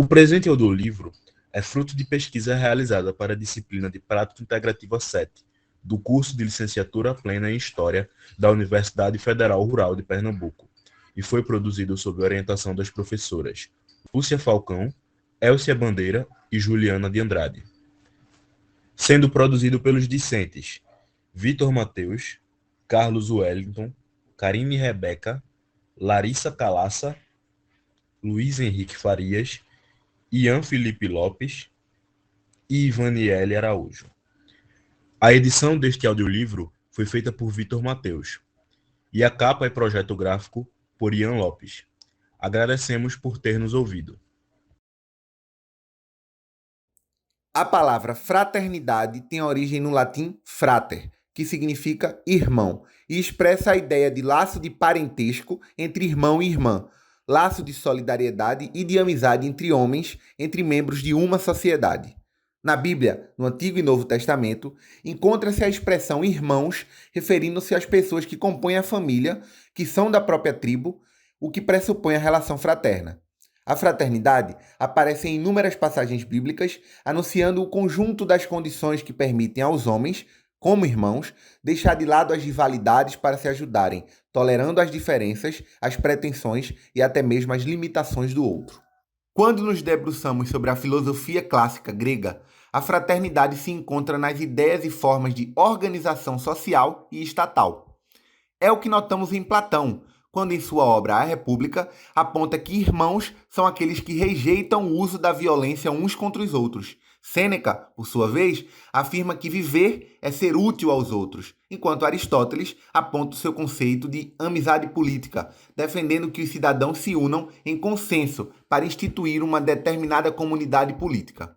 O presente audiolivro é fruto de pesquisa realizada para a disciplina de Prática Integrativa 7, do curso de Licenciatura Plena em História da Universidade Federal Rural de Pernambuco, e foi produzido sob orientação das professoras Lúcia Falcão, Elcia Bandeira e Juliana de Andrade, sendo produzido pelos discentes Vitor Mateus, Carlos Wellington, Karine Rebeca, Larissa Calassa, Luiz Henrique Farias, Ian Felipe Lopes e Ivaniele Araújo. A edição deste audiolivro foi feita por Vitor Mateus e a capa e projeto gráfico por Ian Lopes. Agradecemos por ter nos ouvido. A palavra fraternidade tem origem no latim frater, que significa irmão, e expressa a ideia de laço de parentesco entre irmão e irmã, laço de solidariedade e de amizade entre homens, entre membros de uma sociedade. Na Bíblia, no Antigo e Novo Testamento, encontra-se a expressão irmãos, referindo-se às pessoas que compõem a família, que são da própria tribo, o que pressupõe a relação fraterna. A fraternidade aparece em inúmeras passagens bíblicas, anunciando o conjunto das condições que permitem aos homens, como irmãos, deixar de lado as rivalidades para se ajudarem, tolerando as diferenças, as pretensões e até mesmo as limitações do outro. Quando nos debruçamos sobre a filosofia clássica grega, a fraternidade se encontra nas ideias e formas de organização social e estatal. É o que notamos em Platão, quando em sua obra A República aponta que irmãos são aqueles que rejeitam o uso da violência uns contra os outros. Sêneca, por sua vez, afirma que viver é ser útil aos outros, enquanto Aristóteles aponta o seu conceito de amizade política, defendendo que os cidadãos se unam em consenso para instituir uma determinada comunidade política.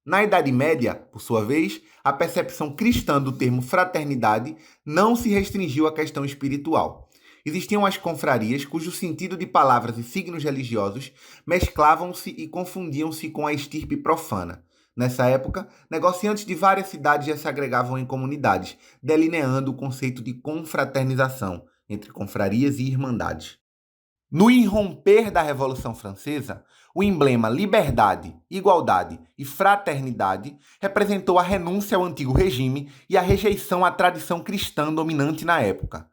Na Idade Média, por sua vez, a percepção cristã do termo fraternidade não se restringiu à questão espiritual. Existiam as confrarias cujo sentido de palavras e signos religiosos mesclavam-se e confundiam-se com a estirpe profana. Nessa época, negociantes de várias cidades já se agregavam em comunidades, delineando o conceito de confraternização entre confrarias e irmandades. No irromper da Revolução Francesa, o emblema liberdade, igualdade e fraternidade representou a renúncia ao antigo regime e a rejeição à tradição cristã dominante na época.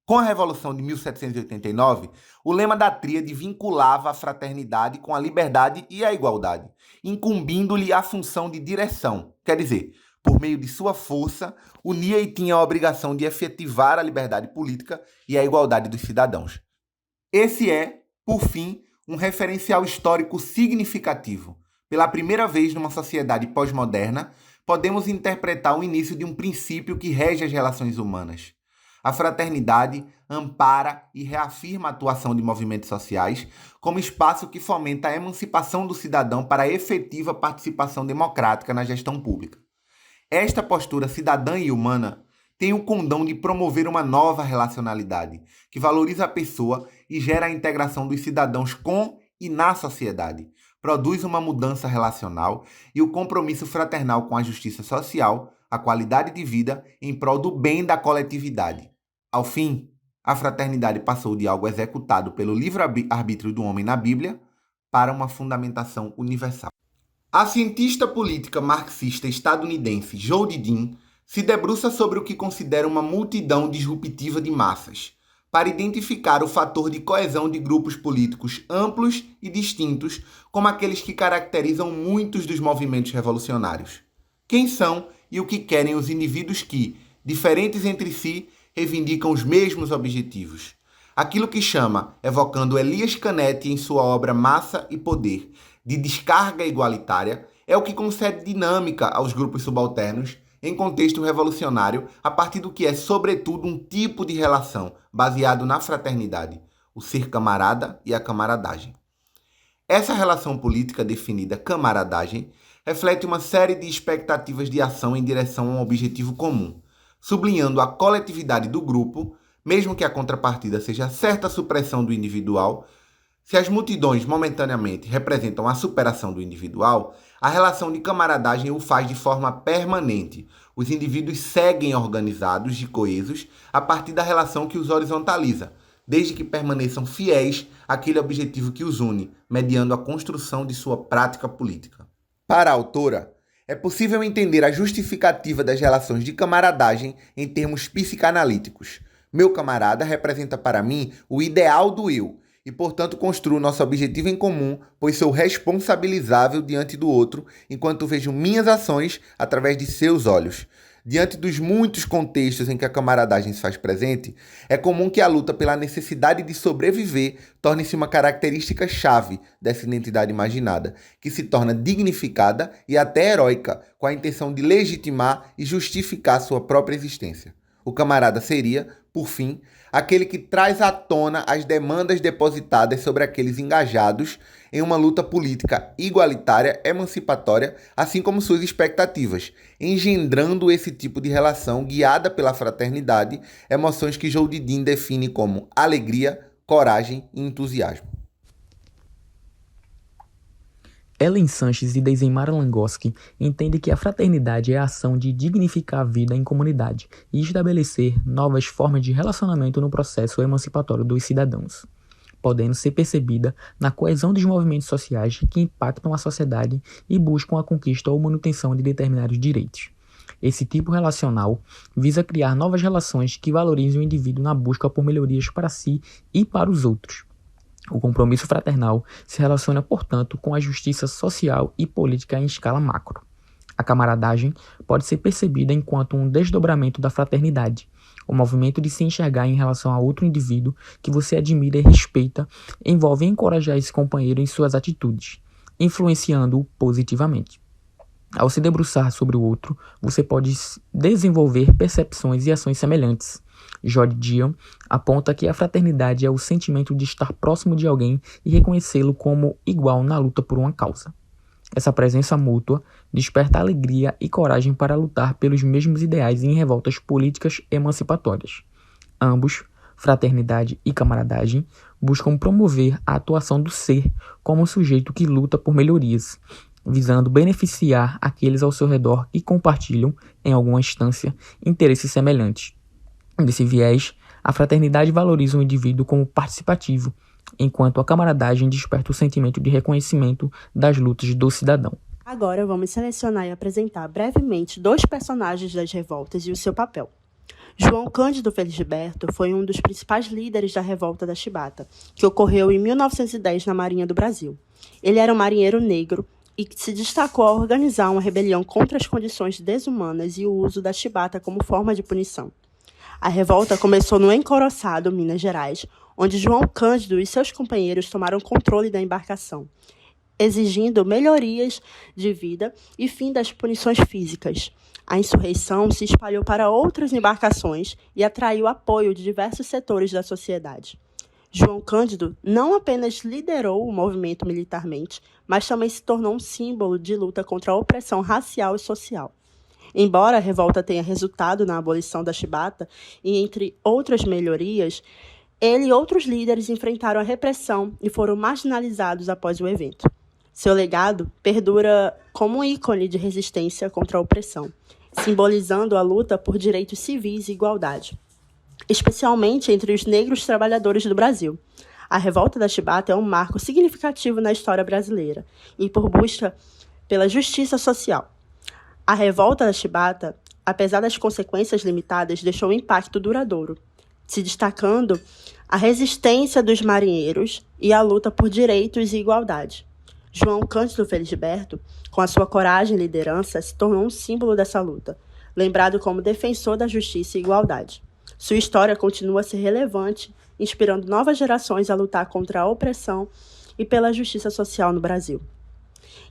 Com a Revolução de 1789, o lema da tríade vinculava a fraternidade com a liberdade e a igualdade, incumbindo-lhe a função de direção, quer dizer, por meio de sua força, unia e tinha a obrigação de efetivar a liberdade política e a igualdade dos cidadãos. Esse é, por fim, um referencial histórico significativo. Pela primeira vez numa sociedade pós-moderna, podemos interpretar o início de um princípio que rege as relações humanas. A fraternidade ampara e reafirma a atuação de movimentos sociais como espaço que fomenta a emancipação do cidadão para a efetiva participação democrática na gestão pública. Esta postura cidadã e humana tem o condão de promover uma nova relacionalidade, que valoriza a pessoa e gera a integração dos cidadãos com e na sociedade, produz uma mudança relacional e o compromisso fraternal com a justiça social, a qualidade de vida em prol do bem da coletividade. Ao fim, a fraternidade passou de algo executado pelo livre-arbítrio do homem na Bíblia para uma fundamentação universal. A cientista política marxista estadunidense Jodi Dean se debruça sobre o que considera uma multidão disruptiva de massas, para identificar o fator de coesão de grupos políticos amplos e distintos como aqueles que caracterizam muitos dos movimentos revolucionários. Quem são e o que querem os indivíduos que, diferentes entre si, reivindicam os mesmos objetivos? Aquilo que chama, evocando Elias Canetti em sua obra Massa e Poder, de descarga igualitária, é o que concede dinâmica aos grupos subalternos em contexto revolucionário a partir do que é, sobretudo, um tipo de relação baseado na fraternidade, o ser camarada e a camaradagem. Essa relação política definida camaradagem reflete uma série de expectativas de ação em direção a um objetivo comum, sublinhando a coletividade do grupo, mesmo que a contrapartida seja certa supressão do individual. Se as multidões momentaneamente representam a superação do individual, a relação de camaradagem o faz de forma permanente. Os indivíduos seguem organizados e coesos a partir da relação que os horizontaliza, desde que permaneçam fiéis àquele objetivo que os une, mediando a construção de sua prática política. Para a autora, é possível entender a justificativa das relações de camaradagem em termos psicanalíticos. Meu camarada representa para mim o ideal do eu e, portanto, construo nosso objetivo em comum, pois sou responsabilizável diante do outro, enquanto vejo minhas ações através de seus olhos. Diante dos muitos contextos em que a camaradagem se faz presente, é comum que a luta pela necessidade de sobreviver torne-se uma característica-chave dessa identidade imaginada, que se torna dignificada e até heróica, com a intenção de legitimar e justificar sua própria existência. O camarada seria, por fim, aquele que traz à tona as demandas depositadas sobre aqueles engajados em uma luta política igualitária, emancipatória, assim como suas expectativas, engendrando esse tipo de relação guiada pela fraternidade, emoções que João-Didin define como alegria, coragem e entusiasmo. Ellen Sanches e Deisemar Langoski entendem que a fraternidade é a ação de dignificar a vida em comunidade e estabelecer novas formas de relacionamento no processo emancipatório dos cidadãos, podendo ser percebida na coesão dos movimentos sociais que impactam a sociedade e buscam a conquista ou manutenção de determinados direitos. Esse tipo relacional visa criar novas relações que valorizem o indivíduo na busca por melhorias para si e para os outros. O compromisso fraternal se relaciona, portanto, com a justiça social e política em escala macro. A camaradagem pode ser percebida enquanto um desdobramento da fraternidade, o movimento de se enxergar em relação a outro indivíduo que você admira e respeita, envolve encorajar esse companheiro em suas atitudes, influenciando-o positivamente. Ao se debruçar sobre o outro, você pode desenvolver percepções e ações semelhantes. Jorge Dion aponta que a fraternidade é o sentimento de estar próximo de alguém e reconhecê-lo como igual na luta por uma causa. Essa presença mútua desperta alegria e coragem para lutar pelos mesmos ideais em revoltas políticas emancipatórias. Ambos, fraternidade e camaradagem, buscam promover a atuação do ser como um sujeito que luta por melhorias, visando beneficiar aqueles ao seu redor que compartilham, em alguma instância, interesses semelhantes. Desse viés, a fraternidade valoriza o indivíduo como participativo, enquanto a camaradagem desperta o sentimento de reconhecimento das lutas do cidadão. Agora vamos selecionar e apresentar brevemente 2 personagens das revoltas e o seu papel. João Cândido Felisberto foi um dos principais líderes da revolta da Chibata, que ocorreu em 1910 na Marinha do Brasil. Ele era um marinheiro negro e se destacou a organizar uma rebelião contra as condições desumanas e o uso da chibata como forma de punição. A revolta começou no Encoroçado, Minas Gerais, onde João Cândido e seus companheiros tomaram controle da embarcação, exigindo melhorias de vida e fim das punições físicas. A insurreição se espalhou para outras embarcações e atraiu apoio de diversos setores da sociedade. João Cândido não apenas liderou o movimento militarmente, mas também se tornou um símbolo de luta contra a opressão racial e social. Embora a revolta tenha resultado na abolição da chibata e entre outras melhorias, ele e outros líderes enfrentaram a repressão e foram marginalizados após o evento. Seu legado perdura como um ícone de resistência contra a opressão, simbolizando a luta por direitos civis e igualdade, especialmente entre os negros trabalhadores do Brasil. A revolta da chibata é um marco significativo na história brasileira e por busca pela justiça social. A revolta da chibata, apesar das consequências limitadas, deixou um impacto duradouro, se destacando a resistência dos marinheiros e a luta por direitos e igualdade. João Cândido Felisberto, com a sua coragem e liderança, se tornou um símbolo dessa luta, lembrado como defensor da justiça e igualdade. Sua história continua a ser relevante, inspirando novas gerações a lutar contra a opressão e pela justiça social no Brasil.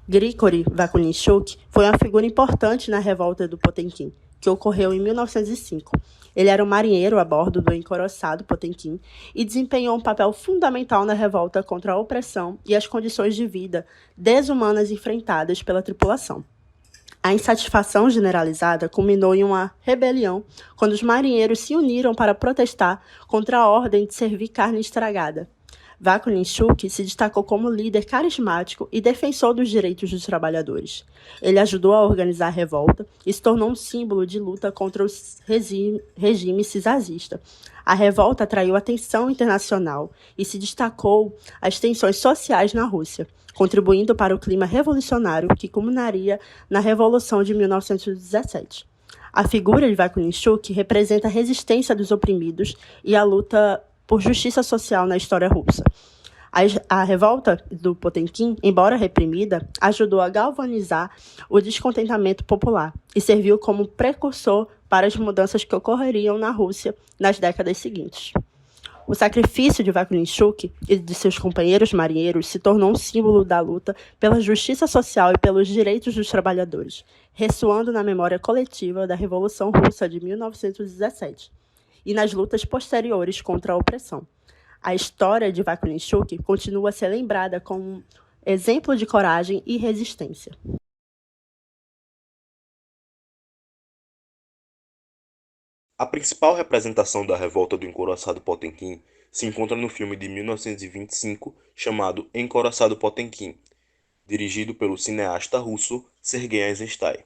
Grigori Vakulinchuk foi uma figura importante na revolta do Potemkin, que ocorreu em 1905. Ele era um marinheiro a bordo do Encoroçado Potemkin e desempenhou um papel fundamental na revolta contra a opressão e as condições de vida desumanas enfrentadas pela tripulação. A insatisfação generalizada culminou em uma rebelião quando os marinheiros se uniram para protestar contra a ordem de servir carne estragada. Vakulinchuk se destacou como líder carismático e defensor dos direitos dos trabalhadores. Ele ajudou a organizar a revolta e se tornou um símbolo de luta contra o regime czarista. A revolta atraiu atenção internacional e se destacou as tensões sociais na Rússia, contribuindo para o clima revolucionário que culminaria na Revolução de 1917. A figura de Vakulinchuk representa a resistência dos oprimidos e a luta por justiça social na história russa. A revolta do Potemkin, embora reprimida, ajudou a galvanizar o descontentamento popular e serviu como precursor para as mudanças que ocorreriam na Rússia nas décadas seguintes. O sacrifício de Vakulinchuk e de seus companheiros marinheiros se tornou um símbolo da luta pela justiça social e pelos direitos dos trabalhadores, ressoando na memória coletiva da Revolução Russa de 1917 e nas lutas posteriores contra a opressão. A história de Vakulinchuk continua a ser lembrada como um exemplo de coragem e resistência. A principal representação da revolta do encouraçado Potemkin se encontra no filme de 1925 chamado Encouraçado Potemkin, dirigido pelo cineasta russo Sergei Eisenstein.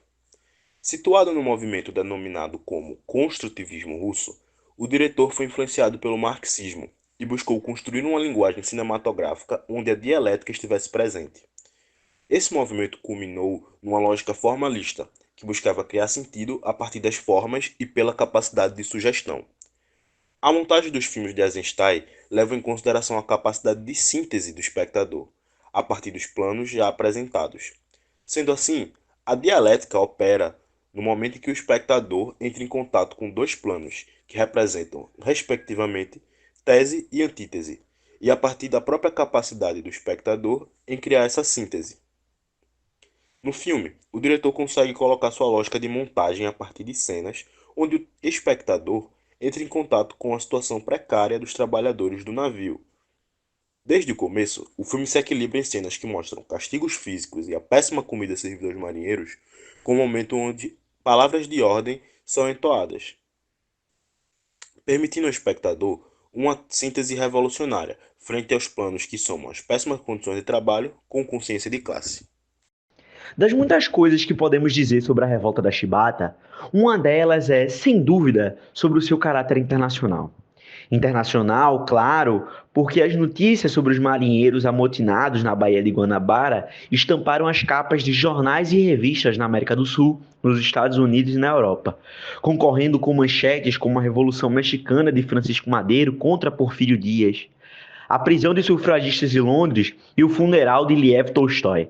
Situado no movimento denominado como construtivismo russo, o diretor foi influenciado pelo marxismo e buscou construir uma linguagem cinematográfica onde a dialética estivesse presente. Esse movimento culminou numa lógica formalista, que buscava criar sentido a partir das formas e pela capacidade de sugestão. A montagem dos filmes de Eisenstein leva em consideração a capacidade de síntese do espectador, a partir dos planos já apresentados. Sendo assim, a dialética opera no momento em que o espectador entra em contato com dois planos, que representam, respectivamente, tese e antítese, e a partir da própria capacidade do espectador em criar essa síntese. No filme, o diretor consegue colocar sua lógica de montagem a partir de cenas onde o espectador entra em contato com a situação precária dos trabalhadores do navio. Desde o começo, o filme se equilibra em cenas que mostram castigos físicos e a péssima comida servida aos marinheiros, com um momento onde palavras de ordem são entoadas, permitindo ao espectador uma síntese revolucionária frente aos planos que somam as péssimas condições de trabalho com consciência de classe. Das muitas coisas que podemos dizer sobre a revolta da Chibata, uma delas é, sem dúvida, sobre o seu caráter internacional. Internacional, claro, porque as notícias sobre os marinheiros amotinados na Baía de Guanabara estamparam as capas de jornais e revistas na América do Sul, nos Estados Unidos e na Europa, concorrendo com manchetes como a Revolução Mexicana de Francisco Madero contra Porfírio Dias, a prisão de sufragistas em Londres e o funeral de Lev Tolstói.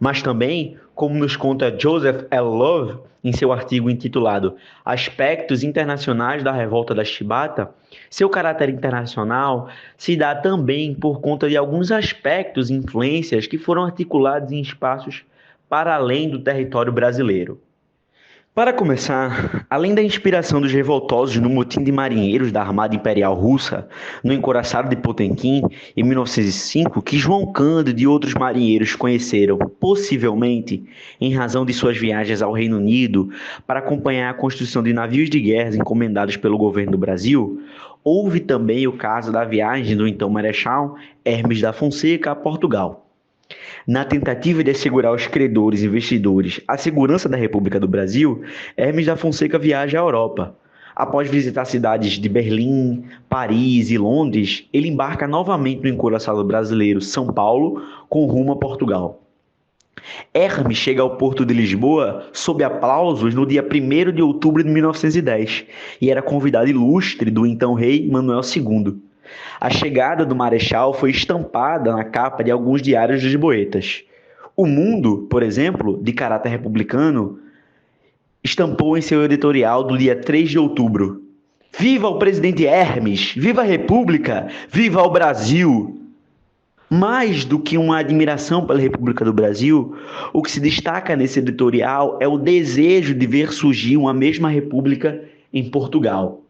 Mas também, como nos conta Joseph L. Love em seu artigo intitulado Aspectos Internacionais da Revolta da Chibata, seu caráter internacional se dá também por conta de alguns aspectos e influências que foram articulados em espaços para além do território brasileiro. Para começar, além da inspiração dos revoltosos no motim de marinheiros da Armada Imperial Russa, no encouraçado de Potemkin, em 1905, que João Cândido e outros marinheiros conheceram, possivelmente, em razão de suas viagens ao Reino Unido para acompanhar a construção de navios de guerra encomendados pelo governo do Brasil, houve também o caso da viagem do então Marechal Hermes da Fonseca a Portugal. Na tentativa de assegurar aos credores e investidores a segurança da República do Brasil, Hermes da Fonseca viaja à Europa. Após visitar cidades de Berlim, Paris e Londres, ele embarca novamente no encouraçado brasileiro São Paulo, com rumo a Portugal. Hermes chega ao porto de Lisboa sob aplausos no dia 1º de outubro de 1910 e era convidado ilustre do então rei Manuel II. A chegada do Marechal foi estampada na capa de alguns diários lisboetas. O Mundo, por exemplo, de caráter republicano, estampou em seu editorial do dia 3 de outubro: "Viva o presidente Hermes! Viva a República! Viva o Brasil!" Mais do que uma admiração pela República do Brasil, o que se destaca nesse editorial é o desejo de ver surgir uma mesma república em Portugal.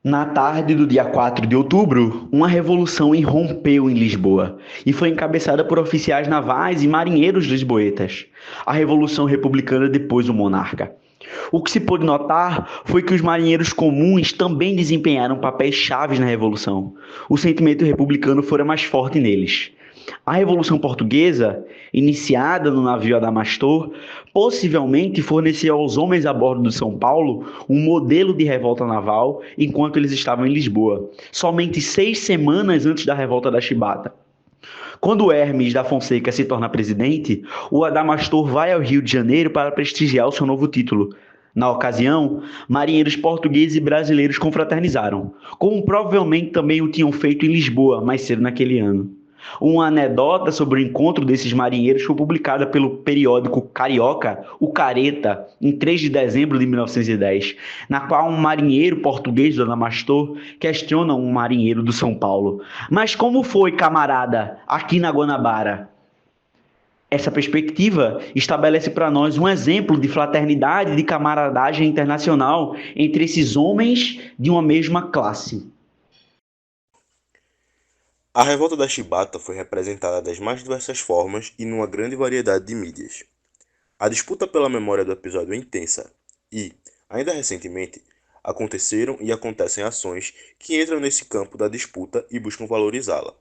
Na tarde do dia 4 de outubro, uma revolução irrompeu em Lisboa e foi encabeçada por oficiais navais e marinheiros lisboetas. A Revolução Republicana depôs o monarca. O que se pôde notar foi que os marinheiros comuns também desempenharam papéis chaves na Revolução. O sentimento republicano fora mais forte neles. A Revolução Portuguesa, iniciada no navio Adamastor, possivelmente forneceu aos homens a bordo do São Paulo um modelo de revolta naval enquanto eles estavam em Lisboa, somente 6 semanas antes da revolta da Chibata. Quando Hermes da Fonseca se torna presidente, o Adamastor vai ao Rio de Janeiro para prestigiar o seu novo título. Na ocasião, marinheiros portugueses e brasileiros confraternizaram, como provavelmente também o tinham feito em Lisboa mais cedo naquele ano. Uma anedota sobre o encontro desses marinheiros foi publicada pelo periódico carioca, o Careta, em 3 de dezembro de 1910, na qual um marinheiro português do Adamastor questiona um marinheiro do São Paulo. Mas como foi, camarada, aqui na Guanabara? Essa perspectiva estabelece para nós um exemplo de fraternidade e de camaradagem internacional entre esses homens de uma mesma classe. A revolta da Chibata foi representada das mais diversas formas e numa grande variedade de mídias. A disputa pela memória do episódio é intensa e, ainda recentemente, aconteceram e acontecem ações que entram nesse campo da disputa e buscam valorizá-la.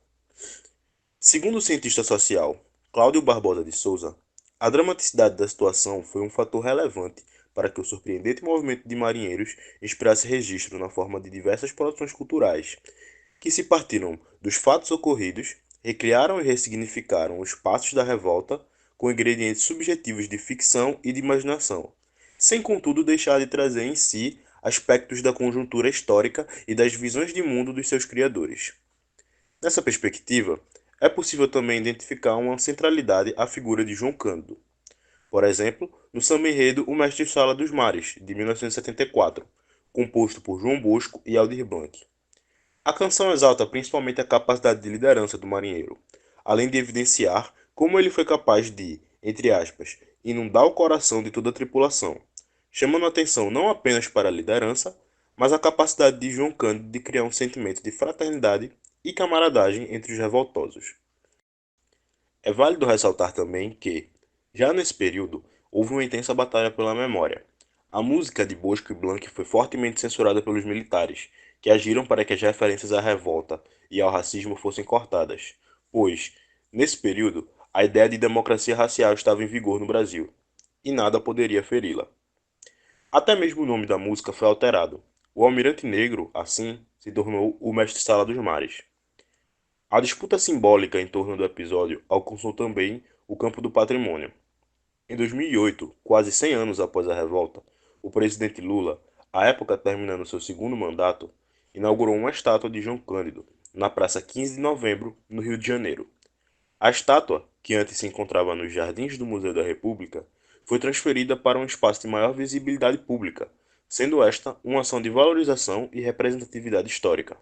Segundo o cientista social Cláudio Barbosa de Souza, a dramaticidade da situação foi um fator relevante para que o surpreendente movimento de marinheiros inspirasse registro na forma de diversas produções culturais, que se partiram dos fatos ocorridos, recriaram e ressignificaram os passos da revolta com ingredientes subjetivos de ficção e de imaginação, sem contudo deixar de trazer em si aspectos da conjuntura histórica e das visões de mundo dos seus criadores. Nessa perspectiva, é possível também identificar uma centralidade à figura de João Cândido. Por exemplo, no samba-enredo O Mestre-Sala dos Mares, de 1974, composto por João Bosco e Aldir Blanc. A canção exalta principalmente a capacidade de liderança do marinheiro, além de evidenciar como ele foi capaz de, entre aspas, inundar o coração de toda a tripulação, chamando a atenção não apenas para a liderança, mas a capacidade de João Cândido de criar um sentimento de fraternidade e camaradagem entre os revoltosos. É válido ressaltar também que, já nesse período, houve uma intensa batalha pela memória. A música de Bosco e Blanc foi fortemente censurada pelos militares, que agiram para que as referências à revolta e ao racismo fossem cortadas, pois, nesse período, a ideia de democracia racial estava em vigor no Brasil, e nada poderia feri-la. Até mesmo o nome da música foi alterado. O Almirante Negro, assim, se tornou o Mestre-Sala dos Mares. A disputa simbólica em torno do episódio alcançou também o campo do patrimônio. Em 2008, quase 100 anos após a revolta, o presidente Lula, à época terminando seu segundo mandato, inaugurou uma estátua de João Cândido, na Praça 15 de Novembro, no Rio de Janeiro. A estátua, que antes se encontrava nos jardins do Museu da República, foi transferida para um espaço de maior visibilidade pública, sendo esta uma ação de valorização e representatividade histórica.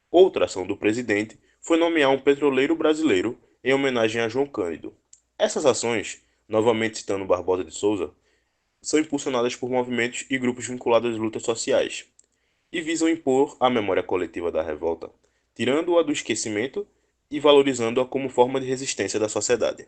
Outra ação do presidente foi nomear um petroleiro brasileiro em homenagem a João Cândido. Essas ações, novamente citando Barbosa de Souza, são impulsionadas por movimentos e grupos vinculados às lutas sociais, e visam impor a memória coletiva da revolta, tirando-a do esquecimento e valorizando-a como forma de resistência da sociedade.